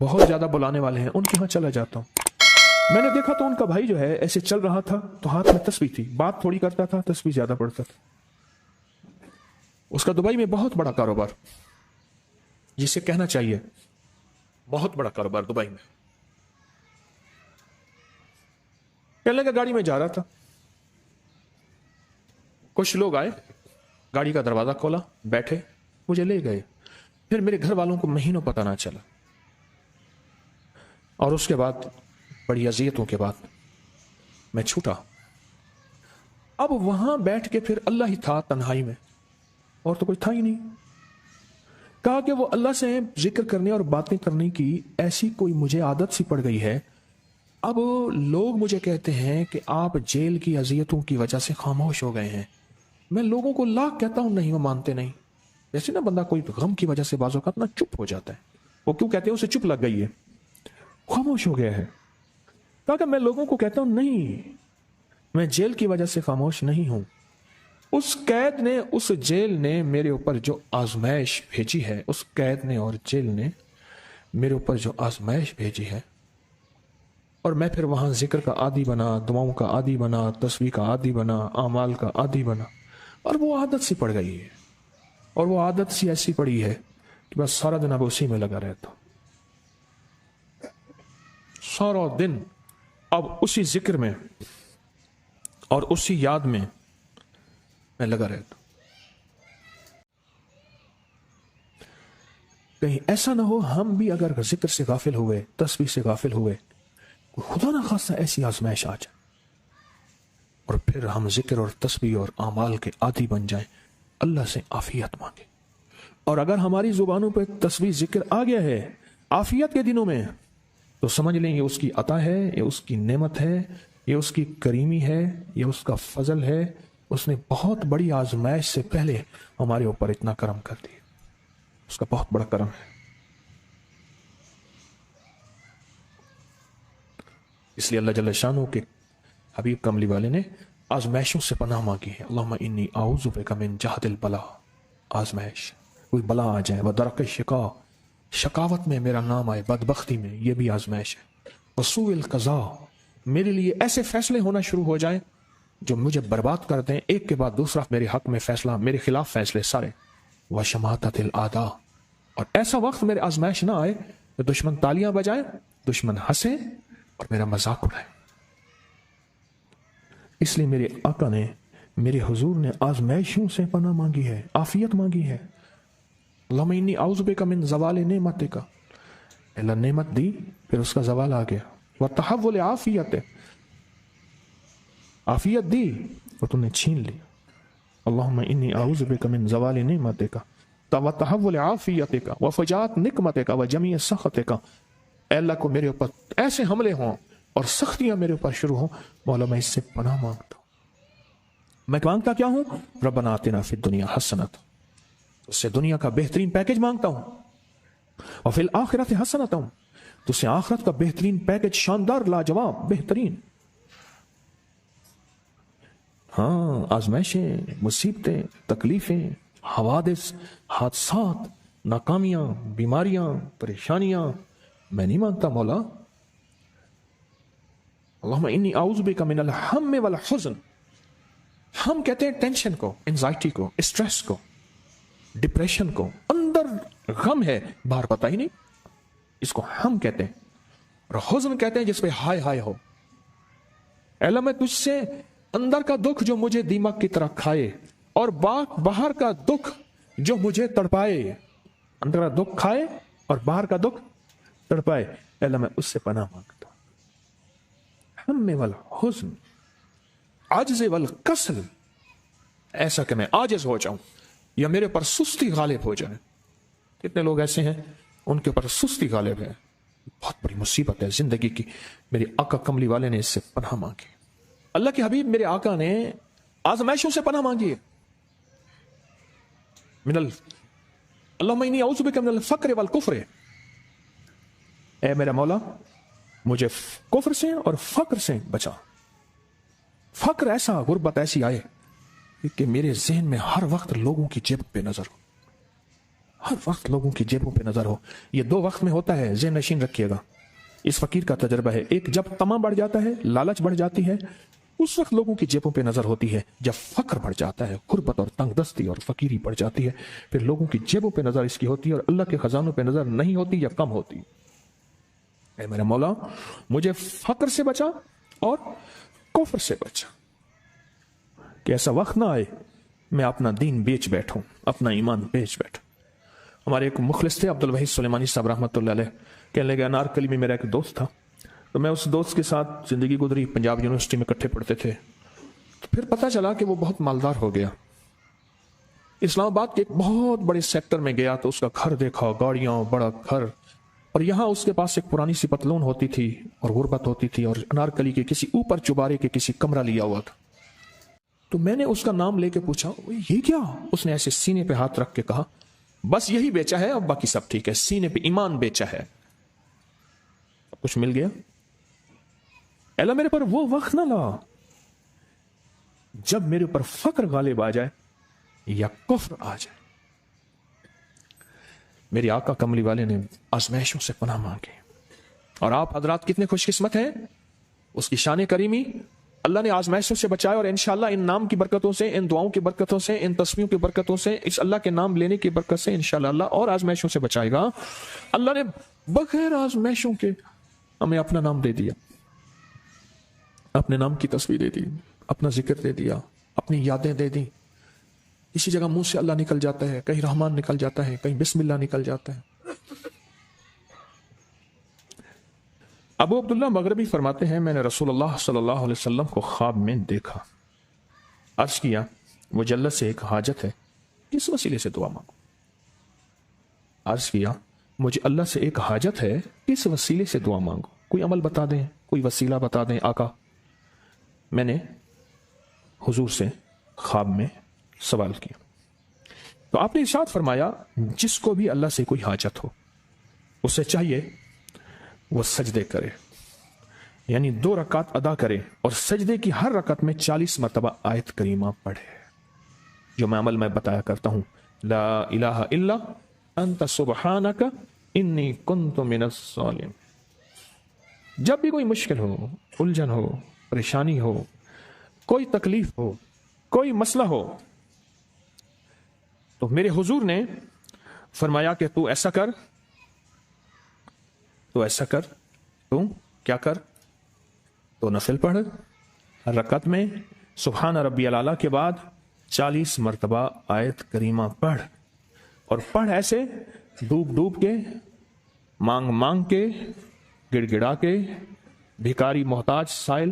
بہت زیادہ بلانے والے ہیں، ان کے ہاں چلا جاتا ہوں۔ میں نے دیکھا تو ان کا بھائی جو ہے ایسے چل رہا تھا تو ہاتھ میں تسبیح تھی، بات تھوڑی کرتا تھا، تسبیح زیادہ پڑھتا تھا۔ اس کا دبئی میں بہت بڑا کاروبار، جسے کہنا چاہیے بہت بڑا کاروبار دبئی میں۔ کہنے لگا گاڑی میں جا رہا تھا، کچھ لوگ آئے، گاڑی کا دروازہ کھولا، بیٹھے، مجھے لے گئے۔ پھر میرے گھر والوں کو مہینوں پتہ نہ چلا، اور اس کے بعد بڑی اذیتوں کے بعد میں چھوٹا۔ اب وہاں بیٹھ کے پھر اللہ ہی تھا تنہائی میں، اور تو کوئی تھا ہی نہیں۔ کہا کہ وہ اللہ سے ذکر کرنے اور باتیں کرنے کی ایسی کوئی مجھے عادت سی پڑ گئی ہے، اب لوگ مجھے کہتے ہیں کہ آپ جیل کی اذیتوں کی وجہ سے خاموش ہو گئے ہیں۔ میں لوگوں کو لاکھ کہتا ہوں، نہیں، وہ مانتے نہیں۔ جیسے نا بندہ کوئی غم کی وجہ سے بعض اوقات نا چپ ہو جاتا ہے، وہ کیوں کہتے ہیں؟ اسے چپ لگ گئی ہے، خاموش ہو گیا ہے۔ کہا کہ میں لوگوں کو کہتا ہوں، نہیں، میں جیل کی وجہ سے خاموش نہیں ہوں۔ اس قید نے، اس جیل نے میرے اوپر جو آزمائش بھیجی ہے، اس قید نے اور جیل نے میرے اوپر جو آزمائش بھیجی ہے، اور میں پھر وہاں ذکر کا عادی بنا، دعاؤں کا عادی بنا، تسبیح کا عادی بنا، اعمال کا عادی بنا، اور وہ عادت سی پڑ گئی ہے، اور وہ عادت سی ایسی پڑی ہے کہ بس سارا دن اب اسی میں لگا رہتا ہوں، سارا دن اب اسی ذکر میں اور اسی یاد میں لگا رہتا ہوں۔ کہیں ایسا نہ ہو ہم بھی اگر ذکر سے غافل ہوئے، تسبیح سے غافل ہوئے، خدا نہ خاصہ ایسی آزمائش آ جائے اور پھر ہم ذکر اور تسبیح اور اعمال کے عادی بن جائیں، اللہ سے عافیت مانگے۔ اور اگر ہماری زبانوں پہ تسبیح ذکر آ گیا ہے عافیت کے دنوں میں، تو سمجھ لیں یہ اس کی عطا ہے، یہ اس کی نعمت ہے، یہ اس کی کریمی ہے، یہ اس کا فضل ہے۔ اس نے بہت بڑی آزمائش سے پہلے ہمارے اوپر اتنا کرم کر دیا، اس کا بہت بڑا کرم ہے۔ اس لیے اللہ جل شانہ کے حبیب کملی والے نے آزمائشوں سے پناہ مانگی ہے۔ اللہم انی اعوذ بک من جہد البلا، آزمائش، کوئی بلا آ جائے، ودرک الشقاء، شقاوت میں میرا نام آئے، بدبختی میں، یہ بھی آزمائش ہے، وسوء القضاء، میرے لیے ایسے فیصلے ہونا شروع ہو جائیں جو مجھے برباد کر دیں، ایک کے بعد دوسرا میرے حق میں فیصلہ، میرے خلاف فیصلے سارے، وشماتت الاعداء، اور ایسا وقت میرے آزمائش نہ آئے کہ دشمن تالیاں بجائے، دشمن ہنسے اور میرا مذاق اڑائے۔ اس لیے میرے آقا نے، میرے حضور نے آزمائشوں سے پناہ مانگی ہے، عافیت مانگی ہے۔ اللہم انی اعوذ بک من زوال نعمتک، اللہ نعمت دی پھر اس کا زوال آ گیا، وتحول عافیت، عافیت دی اور تم نے چھین لی۔ اللہم انی اعوذ بک من زوال نعمتک وتحول عافیتک وفجاءت نقمتک وجمیع سخطک، اے اللہ کو میرے اوپر ایسے حملے ہوں اور سختیاں میرے اوپر شروع ہوں، مولا میں اس سے پناہ مانگتا ہوں۔ میں مانگتا کیا ہوں؟ ربنا آتنا فی الدنیا حسنۃ، اس سے دنیا کا بہترین پیکج مانگتا ہوں، اور فی الآخرۃ حسنۃ، تو اس سے آخرت کا بہترین پیکج، شاندار، لاجواب، بہترین۔ ہاں، آزمائشیں، مصیبتیں، تکلیفیں، حوادث، حادثات، ناکامیاں، بیماریاں، پریشانیاں میں نہیں مانگتا مولا۔ اللہم انی اعوذ بک من الہم والحزن، ہم کہتے ہیں ٹینشن کو، انزائٹی کو، اسٹریس کو، ڈپریشن کو، اندر غم ہے باہر پتہ ہی نہیں، اس کو ہم کہتے ہیں، اور حزن کہتے ہیں جس پہ ہائے ہائے ہو۔ اے اللہ میں تجھ سے اندر کا دکھ جو مجھے دیمک کی طرح کھائے، اور باہر کا دکھ جو مجھے تڑپائے، اندر کا دکھ کھائے اور باہر کا دکھ تڑپائے، اے اللہ میں اس سے پناہ مانگتا ہوں۔ ہم والحزن، عجز والکسل، ایسا کہ میں عاجز ہو جاؤں یا میرے پر سستی غالب ہو جائے۔ کتنے لوگ ایسے ہیں ان کے اوپر سستی غالب ہے، بہت بڑی مصیبت ہے زندگی کی۔ میرے آقا کملی والے نے اس سے پناہ مانگی، اللہ کے حبیب میرے آقا نے آزمائشوں سے پناہ مانگی ہے۔ اللہم انی اعوذ بک من الفقر والکفر، اے میرا مولا مجھے کفر سے اور فقر سے بچا۔ فقر ایسا، غربت ایسی آئے کہ میرے ذہن میں ہر وقت لوگوں کی جیب پہ نظر ہو، ہر وقت لوگوں کی جیبوں پہ نظر ہو. یہ دو وقت میں ہوتا ہے، ذہن نشین رکھیے گا. اس فقیر کا تجربہ ہے. ایک جب طمع بڑھ جاتا ہے، لالچ بڑھ جاتی ہے، اس وقت لوگوں کی جیبوں پہ نظر ہوتی ہے. جب فقر بڑھ جاتا ہے، غربت اور تنگ دستی اور فقیری بڑھ جاتی ہے، پھر لوگوں کی جیبوں پہ نظر اس کی ہوتی ہے اور اللہ کے خزانوں پہ نظر نہیں ہوتی یا کم ہوتی. اے میرے مولا، مجھے فقر سے بچا اور کفر سے بچا، کہ ایسا وقت نہ آئے میں اپنا دین بیچ بیٹھوں، اپنا ایمان بیچ بیٹھوں. ہمارے ایک مخلص تھے عبد الوحید سلیمانی صاحب رحمۃ اللہ علیہ، کہنے لگے انارکلی میں میرا ایک دوست تھا، تو میں اس دوست کے ساتھ زندگی گزری، پنجاب یونیورسٹی میں اکٹھے پڑھتے تھے. تو پھر پتہ چلا کہ وہ بہت مالدار ہو گیا. اسلام آباد کے ایک بہت بڑے سیکٹر میں گیا تو اس کا گھر دیکھا، گاڑیاں، بڑا گھر، اور یہاں اس کے پاس ایک پرانی سی پتلون ہوتی تھی اور غربت ہوتی تھی اور انارکلی کے کسی اوپر چبارے کے کسی کمرہ لیا ہوا تھا. تو میں نے اس کا نام لے کے پوچھا یہ کیا؟ اس نے ایسے سینے پہ ہاتھ رکھ کے کہا بس یہی بیچا ہے، اب باقی سب ٹھیک ہے، سینے پہ ایمان بیچا ہے، اب کچھ مل گیا. اللہ میرے پر وہ وقت نہ لا جب میرے اوپر فقر غالب آ جائے یا کفر آ جائے. میری آقا کملی والے نے آزمائشوں سے پناہ مانگی، اور آپ حضرات کتنے خوش قسمت ہیں، اس کی شان کریمی اللہ نے آزمائشوں سے بچایا. اور انشاءاللہ ان نام کی برکتوں سے، ان دعاؤں کی برکتوں سے، ان تسبیحوں کی برکتوں سے، اس اللہ کے نام لینے کی برکت سے انشاءاللہ اللہ اور آزمائشوں سے بچائے گا. اللہ نے بغیر آزمائشوں کے ہمیں اپنا نام دے دیا، اپنے نام کی تسبیح دے دی، اپنا ذکر دے دیا، اپنی یادیں دے دی. اسی جگہ منہ سے اللہ نکل جاتا ہے، کہیں رحمان نکل جاتا ہے، کہیں بسم اللہ نکل جاتا ہے. ابو عبداللہ مغربی فرماتے ہیں میں نے رسول اللہ صلی اللہ علیہ وسلم کو خواب میں دیکھا، عرض کیا مجھے اللہ سے ایک حاجت ہے، کس وسیلے سے دعا مانگو؟ عرض کیا مجھے اللہ سے ایک حاجت ہے، کس وسیلے سے دعا مانگو؟ کوئی عمل بتا دیں، کوئی وسیلہ بتا دیں آقا. میں نے حضور سے خواب میں سوال کیا تو آپ نے ارشاد فرمایا جس کو بھی اللہ سے کوئی حاجت ہو اسے چاہیے وہ سجدے کرے، یعنی 2 رکعت ادا کرے اور سجدے کی ہر رکعت میں 40 مرتبہ آیت کریمہ پڑھے، جو میں عمل میں بتایا کرتا ہوں، لا الہ الا انت سبحانک انی کنت من الظالمین. جب بھی کوئی مشکل ہو، الجھن ہو، پریشانی ہو، کوئی تکلیف ہو، کوئی مسئلہ ہو، تو میرے حضور نے فرمایا کہ تو ایسا کر، تو ایسا کر، تو کیا کر، تو نفل پڑھ، ہر رکعت میں سبحان ربی الاعلیٰ کے بعد 40 مرتبہ آیت کریمہ پڑھ، اور پڑھ ایسے ڈوب ڈوب کے، مانگ مانگ کے، گڑ گڑا کے، بھکاری محتاج سائل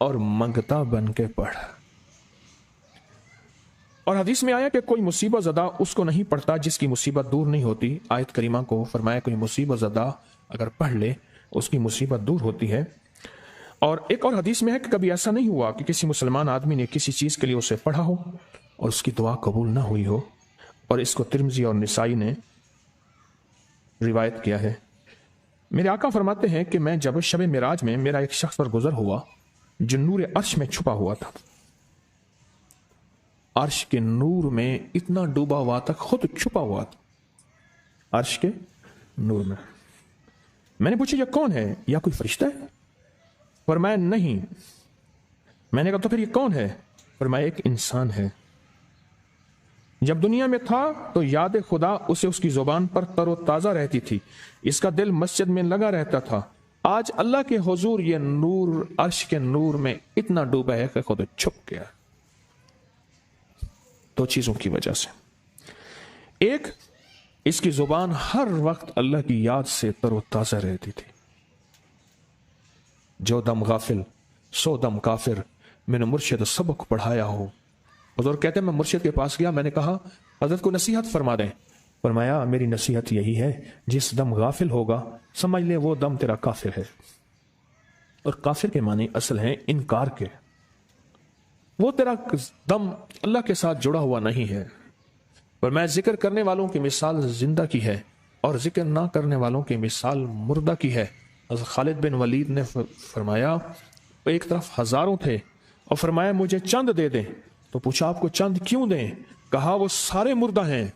اور منگتا بن کے پڑھ. اور حدیث میں آیا کہ کوئی مصیبت زدہ اس کو نہیں پڑھتا جس کی مصیبت دور نہیں ہوتی. آیت کریمہ کو فرمایا کوئی مصیبت زدہ اگر پڑھ لے اس کی مصیبت دور ہوتی ہے. اور ایک اور حدیث میں ہے کہ کبھی ایسا نہیں ہوا کہ کسی مسلمان آدمی نے کسی چیز کے لیے اسے پڑھا ہو اور اس کی دعا قبول نہ ہوئی ہو. اور اس کو ترمذی اور نسائی نے روایت کیا ہے. میرے آقا فرماتے ہیں کہ میں جب شب معراج میں میرا ایک شخص پر گزر ہوا جو نور عرش میں چھپا ہوا تھا، عرش کے نور میں اتنا ڈوبا ہوا تھا، خود چھپا ہوا تھا عرش کے نور میں. میں نے پوچھا یہ کون ہے، یا کوئی فرشتہ ہے؟ فرمایا نہیں. میں نے کہا تو پھر یہ کون ہے؟ فرمایا ایک انسان ہے. جب دنیا میں تھا تو یاد خدا اسے اس کی زبان پر تر و تازہ رہتی تھی، اس کا دل مسجد میں لگا رہتا تھا. آج اللہ کے حضور یہ نور عرش کے نور میں اتنا ڈوبا ہے کہ خود چھپ گیا. 2 چیزوں کی وجہ سے. ایک، اس کی زبان ہر وقت اللہ کی یاد سے تر و تازہ رہتی تھی. جو دم غافل سو دم کافر، میں نے مرشد سبق پڑھایا ہو. حضور کہتے ہیں میں مرشد کے پاس گیا، میں نے کہا حضرت کو نصیحت فرما دیں. فرمایا میری نصیحت یہی ہے جس دم غافل ہوگا سمجھ لے وہ دم تیرا کافر ہے. اور کافر کے معنی اصل ہیں انکار کے. وہ تیرا دم اللہ کے ساتھ جڑا ہوا نہیں ہے. اور میں ذکر کرنے والوں کی مثال زندہ کی ہے اور ذکر نہ کرنے والوں کی مثال مردہ کی ہے. حضرت خالد بن ولید نے فرمایا ایک طرف ہزاروں تھے اور فرمایا مجھے چند دے دیں. تو پوچھا آپ کو چند کیوں دیں؟ کہا وہ سارے مردہ ہیں.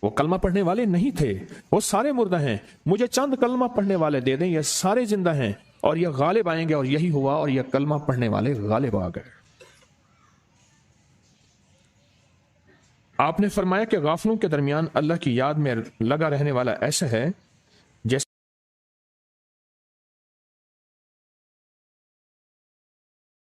وہ کلمہ پڑھنے والے نہیں تھے، وہ سارے مردہ ہیں، مجھے چند کلمہ پڑھنے والے دے دیں، یہ سارے زندہ ہیں اور یہ غالب آئیں گے، اور یہی ہوا، اور یہ کلمہ پڑھنے والے غالب آ گئے۔ آپ نے فرمایا کہ غافلوں کے درمیان اللہ کی یاد میں لگا رہنے والا ایسا ہے